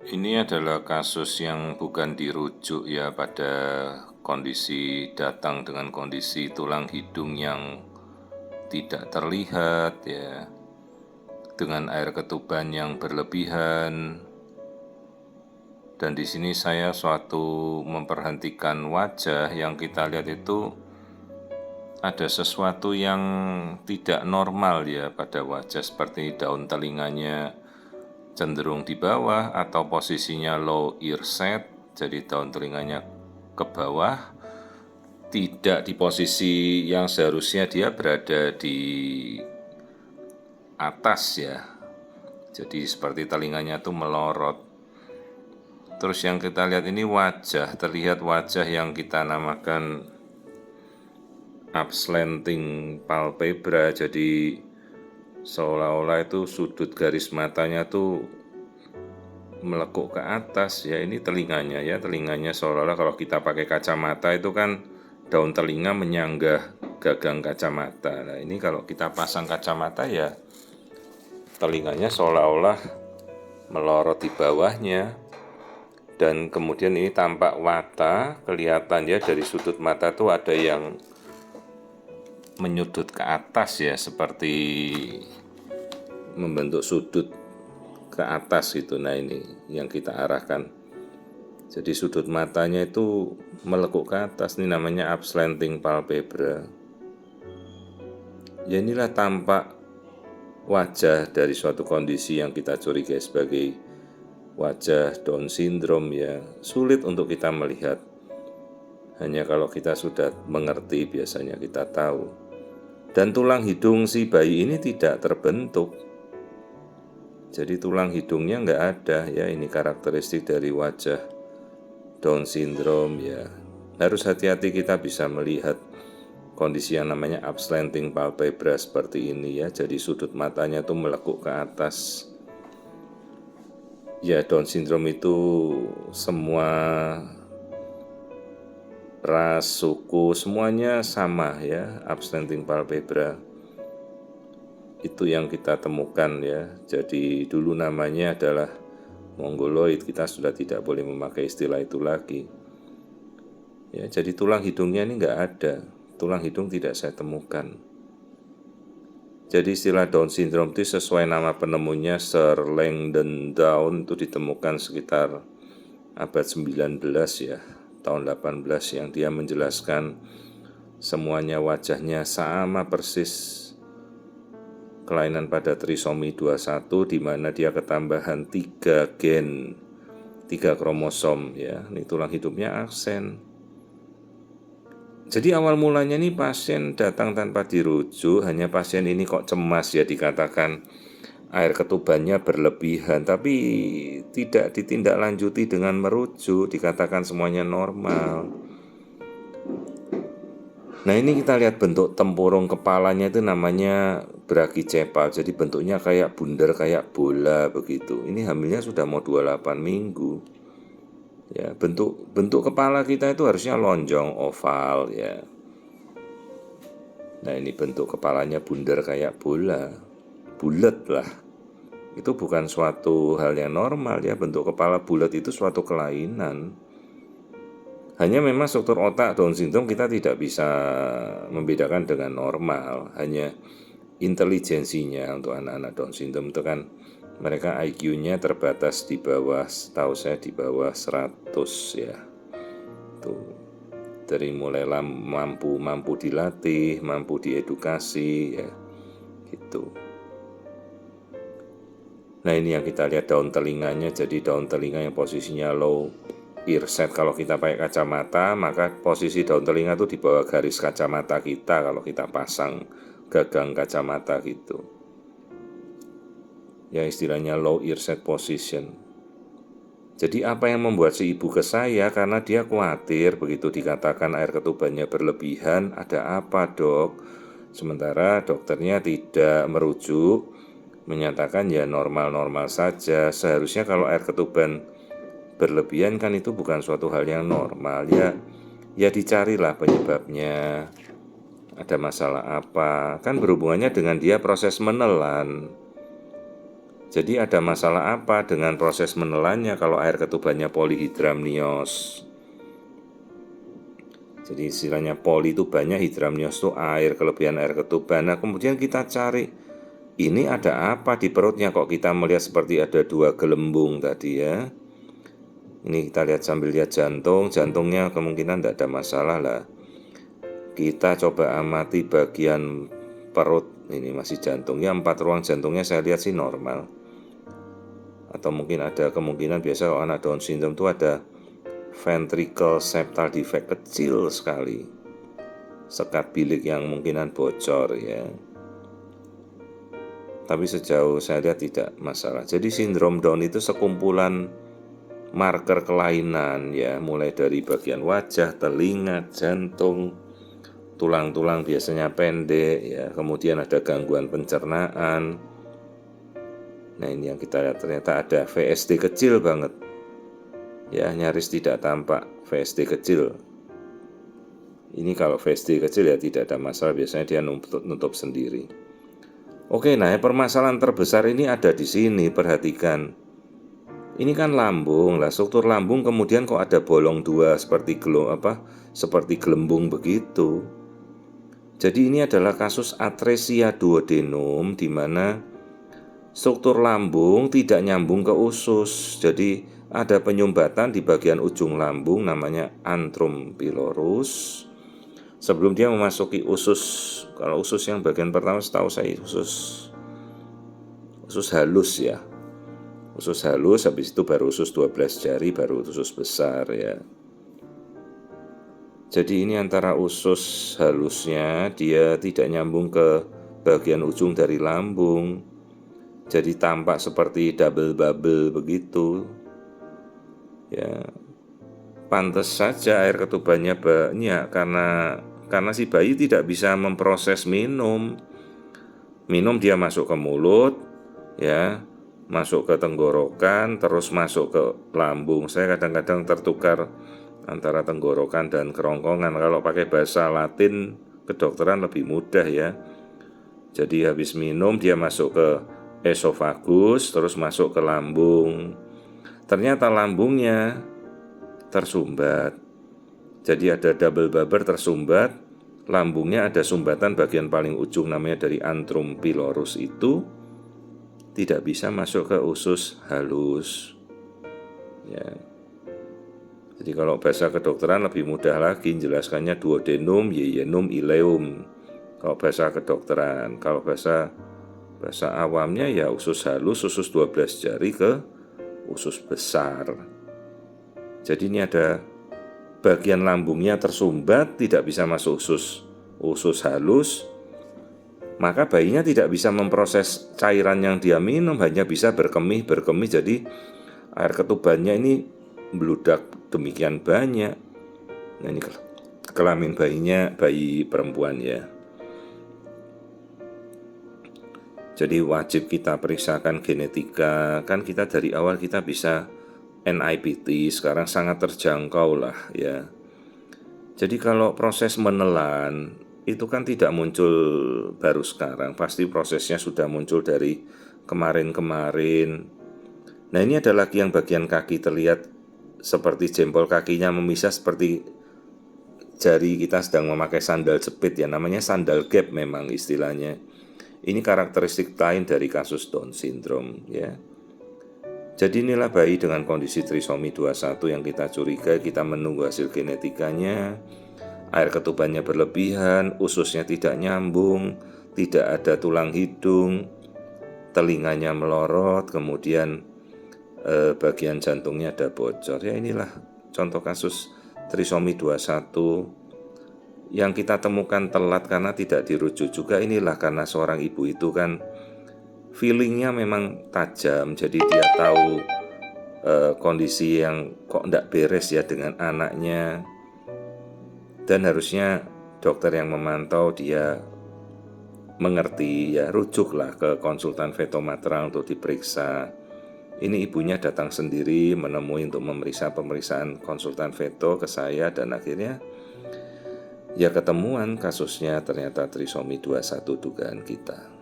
Ini adalah kasus yang bukan dirujuk ya pada kondisi datang dengan kondisi tulang hidung yang tidak terlihat ya, dengan air ketuban yang berlebihan. Dan di sini saya suatu memperhatikan wajah yang kita lihat itu ada sesuatu yang tidak normal ya pada wajah, seperti daun telinganya cenderung di bawah atau posisinya low ear set, jadi daun telinganya ke bawah, tidak di posisi yang seharusnya dia berada di atas ya. Jadi seperti telinganya tuh melorot. Terus yang kita lihat ini wajah, terlihat wajah yang kita namakan upslanting palpebra, jadi seolah-olah itu sudut garis matanya tuh melekuk ke atas ya. Ini telinganya ya, telinganya seolah-olah kalau kita pakai kacamata itu kan daun telinga menyanggah gagang kacamata. Nah ini kalau kita pasang kacamata ya telinganya seolah-olah melorot di bawahnya. Dan kemudian ini tampak mata, kelihatan ya dari sudut mata tuh ada yang menyudut ke atas ya, seperti membentuk sudut ke atas gitu. Nah ini yang kita arahkan. Jadi sudut matanya itu melekuk ke atas, ini namanya upslanting palpebra. Ya inilah tampak wajah dari suatu kondisi yang kita curigai sebagai wajah Down syndrome ya. Sulit untuk kita melihat. Hanya kalau kita sudah mengerti biasanya kita tahu. Dan tulang hidung si bayi ini tidak terbentuk. Jadi tulang hidungnya nggak ada ya. Ini karakteristik dari wajah Down syndrome ya. Harus hati-hati kita bisa melihat kondisi yang namanya upslanting palpebra seperti ini ya. Jadi sudut matanya tuh melekuk ke atas. Ya, Down syndrome itu semua ras, suku, semuanya sama ya, upslanting palpebra. Itu yang kita temukan ya. Jadi dulu namanya adalah mongoloid, kita sudah tidak boleh memakai istilah itu lagi. Ya, jadi tulang hidungnya ini nggak ada, tulang hidung tidak saya temukan. Jadi istilah Down syndrome itu sesuai nama penemunya Sir Langdon Down, itu ditemukan sekitar abad 19 ya, tahun 18, yang dia menjelaskan semuanya wajahnya sama persis, kelainan pada trisomi 21 di mana dia ketambahan 3 gen, 3 kromosom ya. Ini tulang hidungnya absen. Jadi awal mulanya nih pasien datang tanpa dirujuk, hanya pasien ini kok cemas ya, dikatakan air ketubannya berlebihan, tapi tidak ditindaklanjuti dengan merujuk, dikatakan semuanya normal. Nah ini kita lihat bentuk tempurung kepalanya itu namanya brachycephalus, jadi bentuknya kayak bundar, kayak bola begitu. Ini hamilnya sudah mau 28 minggu. Ya, bentuk kepala kita itu harusnya lonjong, oval ya. Nah ini bentuk kepalanya bundar kayak bola, bulat lah. Itu bukan suatu hal yang normal ya, bentuk kepala bulat itu suatu kelainan. Hanya memang struktur otak Down syndrome kita tidak bisa membedakan dengan normal. Hanya intelijensinya untuk anak-anak Down syndrome itu kan mereka IQ-nya terbatas di bawah, setahu saya di bawah 100 ya. Tuh. Dari mulai mampu dilatih, mampu diedukasi ya. Gitu. Nah ini yang kita lihat daun telinganya, jadi daun telinga yang posisinya low ear set. Kalau kita pakai kacamata, maka posisi daun telinga itu di bawah garis kacamata kita kalau kita pasang gagang kacamata gitu. Ya istilahnya low ear set position. Jadi apa yang membuat si ibu ke saya? Karena dia khawatir begitu dikatakan air ketubannya berlebihan, ada apa dok? Sementara dokternya tidak merujuk, menyatakan ya normal-normal saja. Seharusnya kalau air ketuban berlebihan kan itu bukan suatu hal yang normal ya. Ya dicarilah penyebabnya. Ada masalah apa? Kan berhubungannya dengan dia proses menelan. Jadi ada masalah apa dengan proses menelannya kalau air ketubannya polihidramnios? Jadi istilahnya poli itu banyak, hidramnios itu air, kelebihan air ketuban. Nah kemudian kita cari, ini ada apa di perutnya kok kita melihat seperti ada 2 gelembung tadi ya. Ini kita lihat sambil lihat jantungnya kemungkinan tidak ada masalah lah. Kita coba amati bagian perut, ini masih jantungnya, 4 ruang jantungnya saya lihat sih normal. Atau mungkin ada kemungkinan biasa kalau anak Down syndrome itu ada ventricle septal defect kecil sekali, sekat bilik yang mungkinan bocor ya. Tapi sejauh saya lihat tidak masalah. Jadi sindrom Down itu sekumpulan marker kelainan ya, mulai dari bagian wajah, telinga, jantung, tulang-tulang biasanya pendek ya, kemudian ada gangguan pencernaan. Nah ini yang kita lihat, ternyata ada VSD kecil banget ya, nyaris tidak tampak VSD kecil. Ini kalau VSD kecil ya tidak ada masalah, biasanya dia nutup sendiri. Oke, nah permasalahan terbesar ini ada di sini, perhatikan. Ini kan lambung, lah struktur lambung kemudian kok ada bolong 2 seperti gelembung begitu. Jadi ini adalah kasus atresia duodenum di mana struktur lambung tidak nyambung ke usus. Jadi ada penyumbatan di bagian ujung lambung namanya antrum pylorus. Sebelum dia memasuki usus, kalau usus yang bagian pertama setahu saya usus halus ya. Usus halus, habis itu baru usus 12 jari, baru usus besar ya. Jadi ini antara usus halusnya dia tidak nyambung ke bagian ujung dari lambung. Jadi tampak seperti double bubble begitu. Ya. Pantas saja air ketubannya banyak karena si bayi tidak bisa memproses minum. Minum dia masuk ke mulut, ya, masuk ke tenggorokan, terus masuk ke lambung. Saya kadang-kadang tertukar antara tenggorokan dan kerongkongan. Kalau pakai bahasa Latin kedokteran lebih mudah ya. Jadi habis minum dia masuk ke esofagus, terus masuk ke lambung. Ternyata lambungnya tersumbat. Jadi ada double bubble tersumbat, lambungnya ada sumbatan bagian paling ujung namanya dari antrum pylorus itu tidak bisa masuk ke usus halus. Ya. Jadi kalau bahasa kedokteran lebih mudah lagi menjelaskannya duodenum, yeienum, ileum. Kalau bahasa kedokteran, kalau bahasa awamnya ya usus halus, usus 12 jari ke usus besar. Jadi ini ada bagian lambungnya tersumbat, tidak bisa masuk usus halus, maka bayinya tidak bisa memproses cairan yang dia minum, hanya bisa berkemih, jadi air ketubannya ini meludak demikian banyak. Nah ini kelamin bayinya bayi perempuan ya. Jadi wajib kita periksakan genetika, kan kita dari awal kita bisa NIPT, sekarang sangat terjangkau lah ya. Jadi kalau proses menelan itu kan tidak muncul baru sekarang, pasti prosesnya sudah muncul dari kemarin-kemarin. Nah ini ada lagi yang bagian kaki terlihat seperti jempol kakinya memisah seperti jari kita sedang memakai sandal jepit ya, namanya sandal gap memang istilahnya. Ini karakteristik lain dari kasus Down syndrome ya. Jadi inilah bayi dengan kondisi trisomi 21 yang kita curiga, kita menunggu hasil genetikanya. Air ketubannya berlebihan, ususnya tidak nyambung, tidak ada tulang hidung, telinganya melorot, kemudian bagian jantungnya ada bocor. Ya inilah contoh kasus trisomi 21 yang kita temukan telat karena tidak dirujuk juga. Inilah karena seorang ibu itu kan feelingnya memang tajam, jadi dia tahu kondisi yang kok tidak beres ya dengan anaknya, dan harusnya dokter yang memantau dia mengerti ya, rujuklah ke konsultan fetomatral untuk diperiksa. Ini ibunya datang sendiri menemui untuk memeriksa pemeriksaan konsultan feto ke saya, dan akhirnya ya ketemuan kasusnya ternyata trisomi 21 dugaan kita.